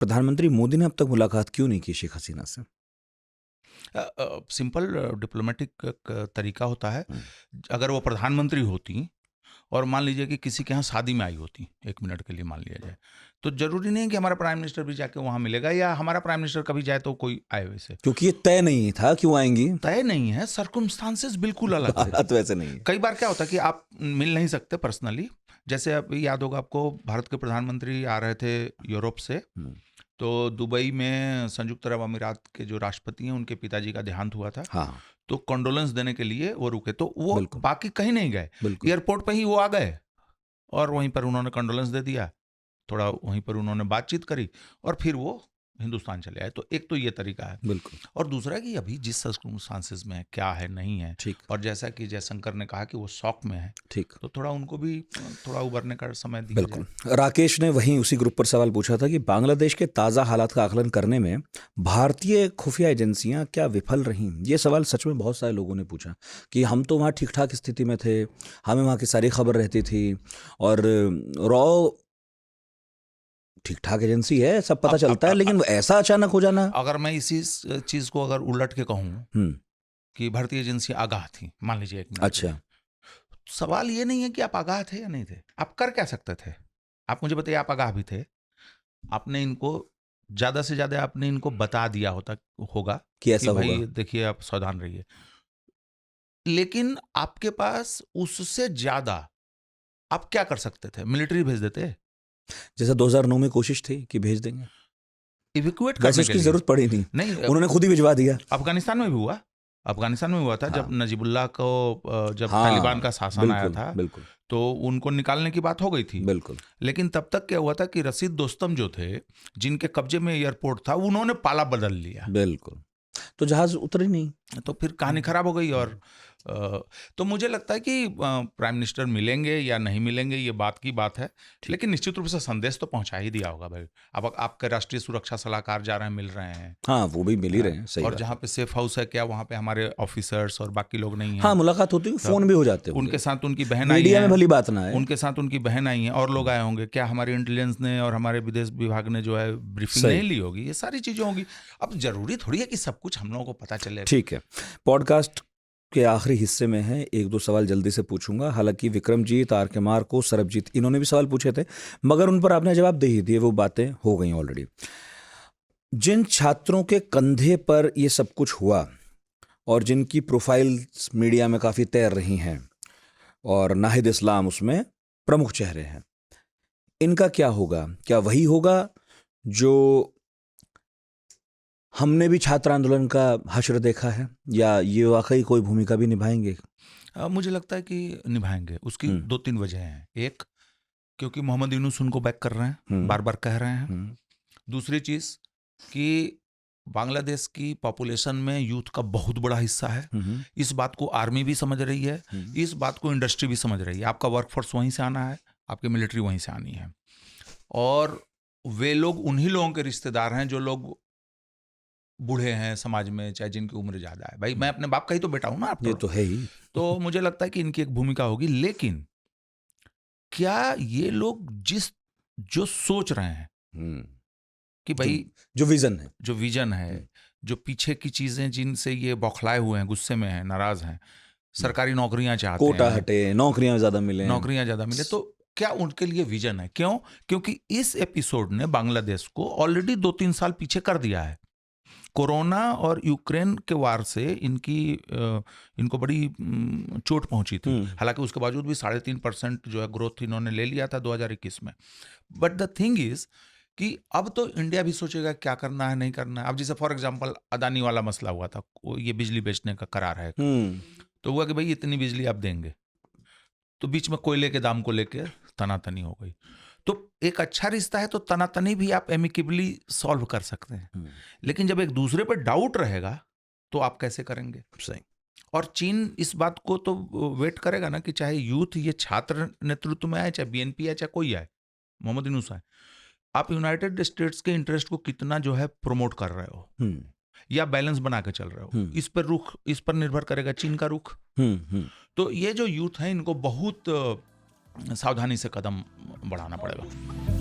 प्रधानमंत्री मोदी ने अब तक मुलाकात क्यों नहीं की शेख हसीना से? सिंपल डिप्लोमेटिक तरीका होता है। हम्म, अगर वो प्रधानमंत्री होती और मान लीजिए कि किसी के यहाँ शादी में आई होती, 1 मिनट के लिए मान लिया जाए, तो जरूरी नहीं है कि हमारा प्राइम मिनिस्टर भी जाके वहाँ मिलेगा या हमारा प्राइम मिनिस्टर कभी जाए तो कोई आए। वैसे क्योंकि ये तय नहीं था क्यों आएंगी। तय नहीं है, सर्कमस्टांसेस बिल्कुल अलग थे। बात वैसे नहीं है। कई बार क्या होता है कि आप मिल नहीं सकते पर्सनली। जैसे अभी याद होगा आपको, भारत के प्रधानमंत्री आ रहे थे यूरोप से, हम्म, तो दुबई में संयुक्त अरब अमीरात के जो राष्ट्रपति हैं उनके पिताजी का देहांत हुआ था। हाँ तो कंडोलेंस देने के लिए वो रुके, तो वो बिल्कुल बाकी कहीं नहीं गए, बिल्कुल। एयरपोर्ट पे ही वो आ गए और वहीं पर उन्होंने कंडोलेंस दे दिया, थोड़ा वहीं पर उन्होंने बातचीत करी और फिर वो हिंदुस्तान चले आए। तो एक तो ये तरीका है। बिल्कुल और दूसरा कि अभी जिस सर्कमस्टांसेस में है, क्या है नहीं है, ठीक और जैसा कि जयशंकर ने कहा कि वो शॉक में है, ठीक। तो थोड़ा उनको भी थोड़ा उबरने का समय दिया बिल्कुल। जाए। राकेश ने वहीं उसी ग्रुप पर सवाल पूछा था कि बांग्लादेश के ताज़ा हालात का आकलन करने में भारतीय खुफिया एजेंसियां क्या विफल रहीं। ये सवाल सच में बहुत सारे लोगों ने पूछा कि हम तो वहाँ ठीक ठाक स्थिति में थे, हमें वहाँ की सारी खबर रहती थी और रॉ ठीक ठाक एजेंसी है, सब पता चलता है, लेकिन ऐसा अचानक हो जाना। अगर मैं इसी चीज को अगर उलट के कहूँ हम्म, कि भारतीय एजेंसी आगाह थी, मान लीजिए 1 मिनट के अच्छा लिए, सवाल ये नहीं है कि आप आगाह थे या नहीं थे, आप कर क्या सकते थे। आप मुझे बताइए, आप आगाह भी थे, आपने इनको ज्यादा से ज्यादा आपने इनको बता दिया होगा कि कि ऐसा होगा। भाई देखिए आप सावधान रहिए, लेकिन आपके पास उससे ज्यादा आप क्या कर सकते थे? मिलिट्री भेज देते, जैसा 2009 में कोशिश थी कि भेज देंगे, इवैक्यूएट वैसे करने के उसकी लिए। जरूरत पड़ी नहीं, नहीं, उन्होंने खुद ही भिजवा दिया। अफगानिस्तान में भी हुआ। अफगानिस्तान में हुआ था हाँ जब नजीबुल्लाह को जब तालिबान हाँ का शासन आया बिल्कुल था, बिल्कुल तो उनको निकालने की बात हो गई थी। बिल्कुल लेकिन तब तक क्या हुआ था कि रशीद दोस्तम जो थे, जिनके कब्जे में एयरपोर्ट था, उन्होंने पाला बदल लिया, बिल्कुल। तो जहाज उतरे नहीं। तो फिर कहानी खराब हो गई। और तो मुझे लगता है कि प्राइम मिनिस्टर मिलेंगे या नहीं मिलेंगे ये बात की बात है, लेकिन निश्चित रूप से संदेश तो पहुंचा ही दिया होगा भाई। अब आपके राष्ट्रीय सुरक्षा सलाहकार जा रहे हैं, मिल रहे हैं, हाँ वो भी मिल ही रहे हैं, सही और बात जहाँ है। पे सेफ हाउस है, क्या वहाँ पे हमारे ऑफिसर्स और बाकी लोग नहीं हाँ हैं? मुलाकात होती है, तो फोन भी हो जाते होंगे, उनके साथ उनकी बहन आई मीडिया में हैं, भली बात ना है। उनके साथ उनकी बहन आई हैं और लोग आए होंगे, क्या हमारी इंटेलिजेंस ने और हमारे विदेश विभाग ने जो है ब्रीफिंग सही, नहीं ली होगी? ये सारी चीज़ें होंगी। अब जरूरी थोड़ी है कि सब कुछ हम लोगों को पता चले। ठीक है। पॉडकास्ट के आखिरी हिस्से में है, एक दो सवाल जल्दी से पूछूंगा। हालांकि विक्रमजीत, आर के मार्को, सरबजीत इन्होंने भी सवाल पूछे थे, मगर उन पर आपने जवाब दे ही दिए, वो बातें हो गई ऑलरेडी। जिन छात्रों के कंधे पर ये सब कुछ हुआ और जिनकी प्रोफाइल्स मीडिया में काफ़ी तैर रही हैं और नाहिद इस्लाम उसमें प्रमुख चेहरे हैं, इनका क्या होगा? क्या वही होगा जो हमने भी छात्र आंदोलन का हश्र देखा है, या ये वाकई कोई भूमिका भी निभाएंगे? मुझे लगता है कि निभाएंगे। उसकी हम्म 2-3 वजह हैं। एक, क्योंकि मोहम्मद यूनुस उनको बैक कर रहे हैं, हम्म बार बार कह रहे हैं। हम्म दूसरी चीज़ कि बांग्लादेश की पॉपुलेशन में यूथ का बहुत बड़ा हिस्सा है। हम्म इस बात को आर्मी भी समझ रही है, हम्म इस बात को इंडस्ट्री भी समझ रही है। आपका वर्कफोर्स वहीं से आना है, आपकी मिलिट्री वहीं से आनी है, और वे लोग उन्हीं लोगों के रिश्तेदार हैं जो लोग बूढ़े हैं समाज में, चाहे जिनकी उम्र ज़्यादा है। भाई मैं अपने बाप का ही तो बेटा हूँ ना ये आफ्टर। तो है ही। तो मुझे लगता है कि इनकी एक भूमिका होगी। लेकिन क्या ये लोग जो सोच रहे हैं हम्म कि जो, भाई जो विजन है। जो विजन है, जो पीछे की चीजें जिनसे ये बौखलाए हुए हैं, गुस्से में हैं, नाराज हैं, सरकारी नौकरियां चाहते कोटा हैं, हटे, नौकरियां ज्यादा मिले। नौकरियां ज्यादा मिले, तो क्या उनके लिए विजन है? क्यों? क्योंकि इस एपिसोड ने बांग्लादेश को ऑलरेडी 2-3 साल पीछे कर दिया है। कोरोना और यूक्रेन के वार से इनको बड़ी चोट पहुंची थी। हालांकि उसके बावजूद भी 3.5% जो है ग्रोथ इन्होंने ले लिया था 2021 में। बट द थिंग इज कि अब तो इंडिया भी सोचेगा क्या करना है, नहीं करना है। अब जैसे फॉर एग्जांपल अदानी वाला मसला हुआ था, ये बिजली बेचने का करार है, तो हुआ कि भाई इतनी बिजली आप देंगे, तो बीच में कोयले के दाम को लेकर तनातनी हो गई। तो एक अच्छा रिश्ता है तो तनातनी भी आप एमिकेबली सॉल्व कर सकते हैं, लेकिन जब एक दूसरे पर डाउट रहेगा तो आप कैसे करेंगे? सही। और चीन इस बात को तो वेट करेगा ना कि चाहे यूथ ये छात्र नेतृत्व में आए, चाहे बीएनपी आए, चाहे कोई आए, मोहम्मद यूनुस आए, आप यूनाइटेड स्टेट्स के इंटरेस्ट को कितना जो है प्रमोट कर रहे हो या बैलेंस बना के चल रहे हो, इस पर निर्भर करेगा चीन का रुख। तो ये जो यूथ है इनको बहुत सावधानी से कदम बढ़ाना पड़ेगा।